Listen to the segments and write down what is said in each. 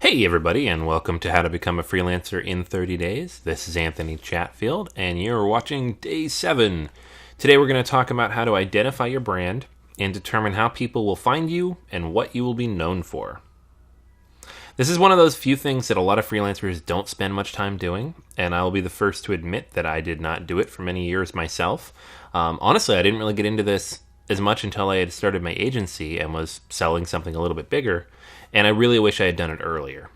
Hey everybody, and welcome to How to Become a Freelancer in 30 Days. This is Anthony Chatfield, and you're watching Day 7. Today we're going to talk about how to identify your brand and determine how people will find you and what you will be known for. This is one of those few things that a lot of freelancers don't spend much time doing, and I will be the first to admit that I did not do it for many years myself. Honestly, I didn't really get into this as much until I had started my agency and was selling something a little bit bigger. And I really wish I had done it earlier,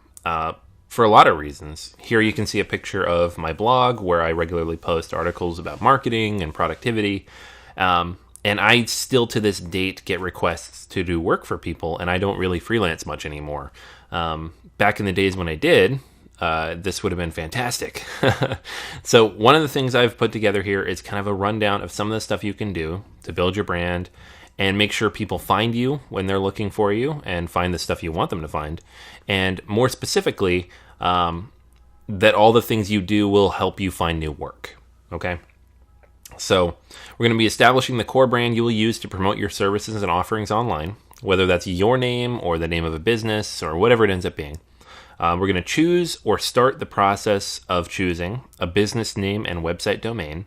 for a lot of reasons. Here you can see a picture of my blog where I regularly post articles about marketing and productivity. And I still to this date get requests to do work for people, and I don't really freelance much anymore. Back in the days when I did, this would have been fantastic. So one of the things I've put together here is kind of a rundown of some of the stuff you can do to build your brand and make sure people find you when they're looking for you and find the stuff you want them to find. And more specifically, that all the things you do will help you find new work. Okay? So we're going to be establishing the core brand you will use to promote your services and offerings online, whether that's your name or the name of a business or whatever it ends up being. We're going to choose or start the process of choosing a business name and website domain.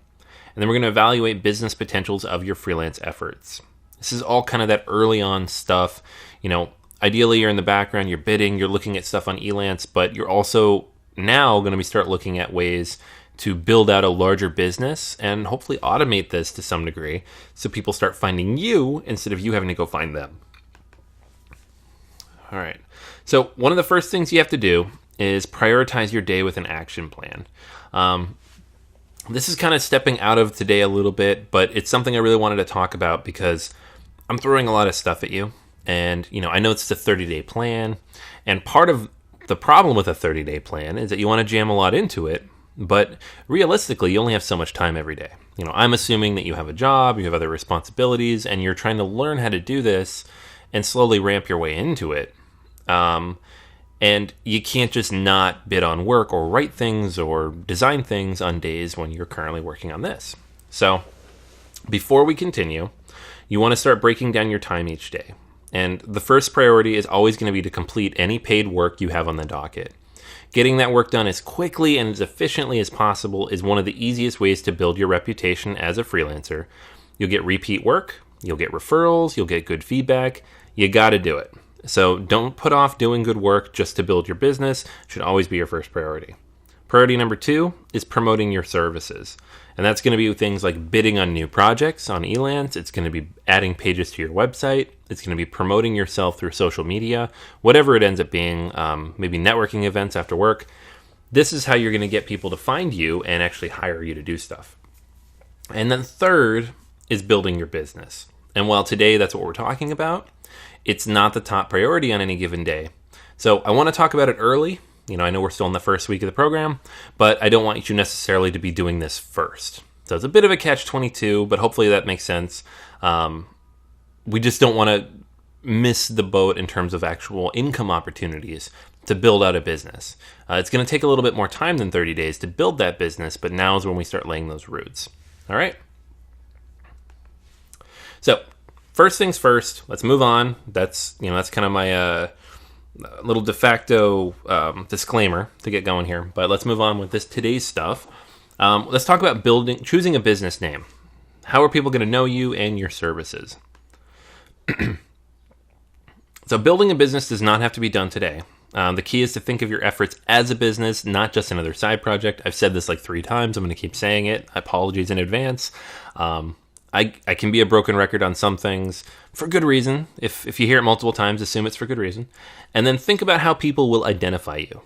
And then we're going to evaluate business potentials of your freelance efforts. This is all kind of that early on stuff. You know, ideally you're in the background, you're bidding, you're looking at stuff on Elance, but you're also now going to start looking at ways to build out a larger business and hopefully automate this to some degree so people start finding you instead of you having to go find them. All right. So one of the first things you have to do is prioritize your day with an action plan. This is kind of stepping out of today a little bit, but it's something I really wanted to talk about because I'm throwing a lot of stuff at you. And, I know it's a 30-day plan. And part of the problem with a 30-day plan is that you want to jam a lot into it. But realistically, you only have so much time every day. I'm assuming that you have a job, you have other responsibilities, and you're trying to learn how to do this and slowly ramp your way into it. And you can't just not bid on work or write things or design things on days when you're currently working on this. So before we continue, you want to start breaking down your time each day. And the first priority is always going to be to complete any paid work you have on the docket. Getting that work done as quickly and as efficiently as possible is one of the easiest ways to build your reputation as a freelancer. You'll get repeat work, you'll get referrals, you'll get good feedback. You got to do it. So don't put off doing good work just to build your business. It should always be your first priority. Priority number 2 is promoting your services. And that's going to be things like bidding on new projects on Elance. It's going to be adding pages to your website. It's going to be promoting yourself through social media, whatever it ends up being, maybe networking events after work. This is how you're going to get people to find you and actually hire you to do stuff. And then third is building your business. And while today that's what we're talking about, it's not the top priority on any given day. So I want to talk about it early. I know we're still in the first week of the program, but I don't want you necessarily to be doing this first. So it's a bit of a catch-22, but hopefully that makes sense. We just don't want to miss the boat in terms of actual income opportunities to build out a business. It's going to take a little bit more time than 30 days to build that business, but now is when we start laying those roots. All right? So first things first, let's move on. That's kind of my little de facto disclaimer to get going here. But let's move on with today's stuff. Let's talk about choosing a business name. How are people going to know you and your services? So building a business does not have to be done today. The key is to think of your efforts as a business, not just another side project. I've said this like 3 times. I'm going to keep saying it. Apologies in advance. I can be a broken record on some things for good reason. If you hear it multiple times, assume it's for good reason. And then think about how people will identify you.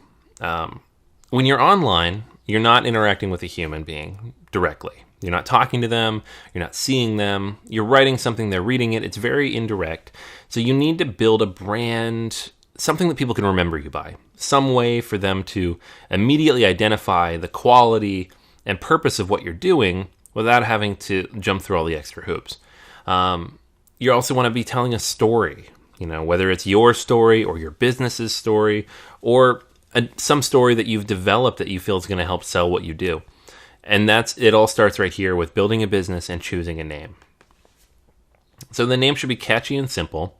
When you're online, you're not interacting with a human being directly. You're not talking to them. You're not seeing them. You're writing something, they're reading it. It's very indirect. So you need to build a brand, something that people can remember you by. Some way for them to immediately identify the quality and purpose of what you're doing without having to jump through all the extra hoops. You also want to be telling a story, whether it's your story or your business's story or some story that you've developed that you feel is going to help sell what you do. And it all starts right here with building a business and choosing a name. So the name should be catchy and simple.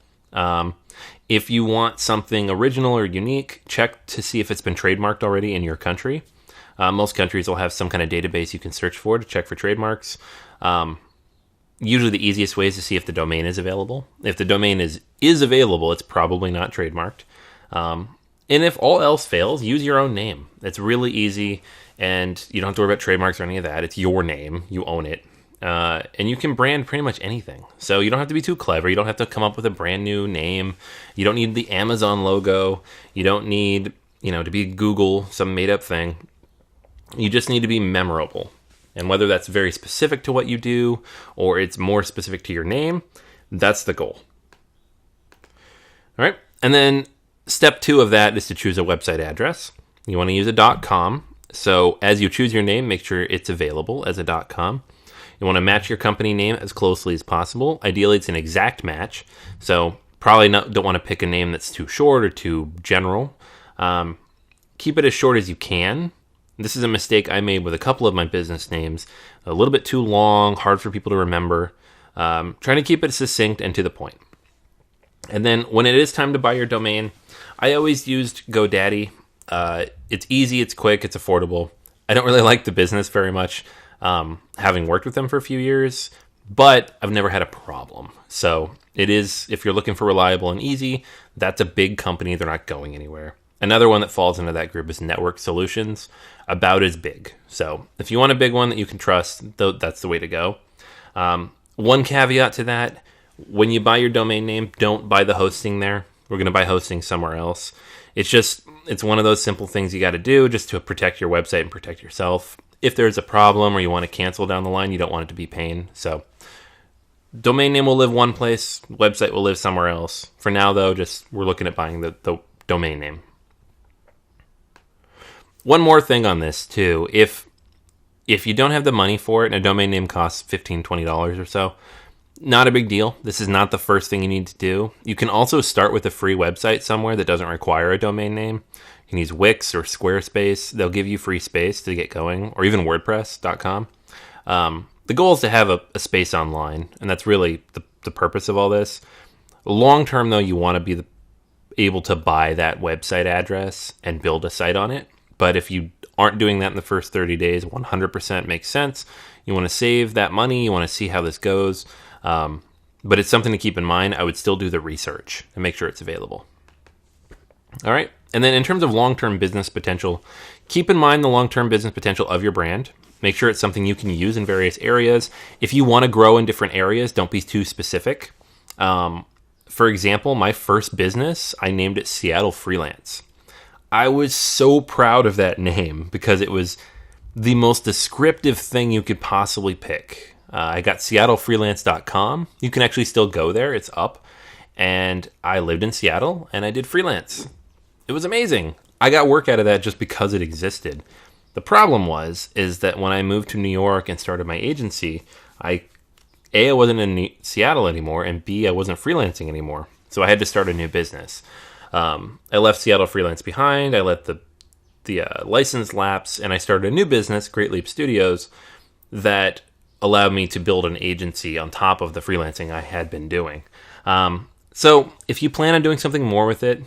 If you want something original or unique, check to see if it's been trademarked already in your country. Most countries will have some kind of database you can search for to check for trademarks. Usually the easiest way is to see if the domain is available. If the domain is available, it's probably not trademarked. And if all else fails, use your own name. It's really easy, and you don't have to worry about trademarks or any of that. It's your name. You own it. And you can brand pretty much anything. So you don't have to be too clever. You don't have to come up with a brand new name. You don't need the Amazon logo. You don't need, to be Google, some made up thing. You just need to be memorable. And whether that's very specific to what you do or it's more specific to your name, that's the goal. All right. And then step 2 of that is to choose a website address. You want to use a .com. So as you choose your name, make sure it's available as a .com. You want to match your company name as closely as possible. Ideally, it's an exact match. So probably don't want to pick a name that's too short or too general. Keep it as short as you can. This is a mistake I made with a couple of my business names. A little bit too long, hard for people to remember. Trying to keep it succinct and to the point. And then when it is time to buy your domain, I always used GoDaddy. It's easy, it's quick, it's affordable. I don't really like the business very much, having worked with them for a few years, but I've never had a problem. So it is, if you're looking for reliable and easy, that's a big company. They're not going anywhere. Another one that falls into that group is Network Solutions, about as big. So if you want a big one that you can trust, that's the way to go. One caveat to that, when you buy your domain name, don't buy the hosting there. We're going to buy hosting somewhere else. It's one of those simple things you got to do just to protect your website and protect yourself. If there's a problem or you want to cancel down the line, you don't want it to be pain. So domain name will live one place, website will live somewhere else. For now, though, we're looking at buying the domain name. One more thing on this, too. If you don't have the money for it and a domain name costs $15, $20 or so, not a big deal. This is not the first thing you need to do. You can also start with a free website somewhere that doesn't require a domain name. You can use Wix or Squarespace. They'll give you free space to get going, or even WordPress.com. The goal is to have a space online, and that's really the purpose of all this. Long term, though, you want to be able to buy that website address and build a site on it. But if you aren't doing that in the first 30 days, 100% makes sense. You want to save that money. You want to see how this goes. But it's something to keep in mind. I would still do the research and make sure it's available. All right. And then in terms of long-term business potential, keep in mind the long-term business potential of your brand. Make sure it's something you can use in various areas. If you want to grow in different areas, don't be too specific. For example, my first business, I named it Seattle Freelance. I was so proud of that name because it was the most descriptive thing you could possibly pick. I got seattlefreelance.com. You can actually still go there. It's up. And I lived in Seattle and I did freelance. It was amazing. I got work out of that just because it existed. The problem is that when I moved to New York and started my agency, I wasn't in Seattle anymore, and B, I wasn't freelancing anymore. So I had to start a new business. I left Seattle Freelance behind. I let the license lapse, and I started a new business, Great Leap Studios, that allowed me to build an agency on top of the freelancing I had been doing. So if you plan on doing something more with it,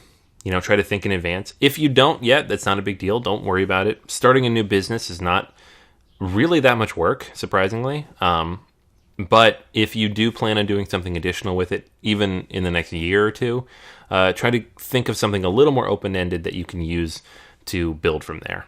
try to think in advance. If you don't yet, that's not a big deal. Don't worry about it. Starting a new business is not really that much work, surprisingly. But if you do plan on doing something additional with it, even in the next year or two, try to think of something a little more open-ended that you can use to build from there.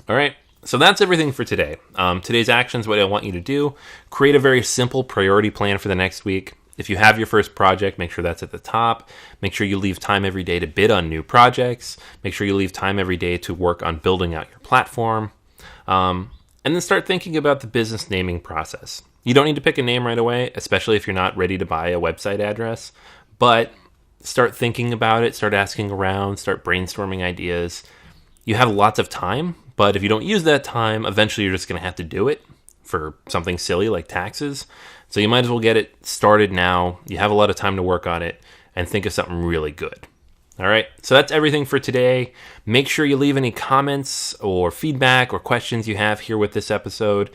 All right. So that's everything for today. Today's actions, what I want you to do, create a very simple priority plan for the next week. If you have your first project, make sure that's at the top. Make sure you leave time every day to bid on new projects. Make sure you leave time every day to work on building out your platform. And then start thinking about the business naming process. You don't need to pick a name right away, especially if you're not ready to buy a website address. But start thinking about it, start asking around, start brainstorming ideas. You have lots of time, but if you don't use that time, eventually you're just going to have to do it for something silly like taxes. So you might as well get it started now. You have a lot of time to work on it and think of something really good. All right, so that's everything for today. Make sure you leave any comments or feedback or questions you have here with this episode.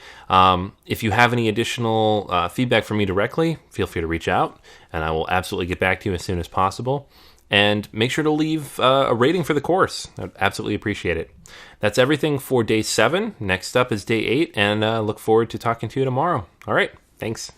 If you have any additional feedback from me directly, feel free to reach out, and I will absolutely get back to you as soon as possible. And make sure to leave a rating for the course. I'd absolutely appreciate it. That's everything for day 7. Next up is day 8, and look forward to talking to you tomorrow. All right, thanks.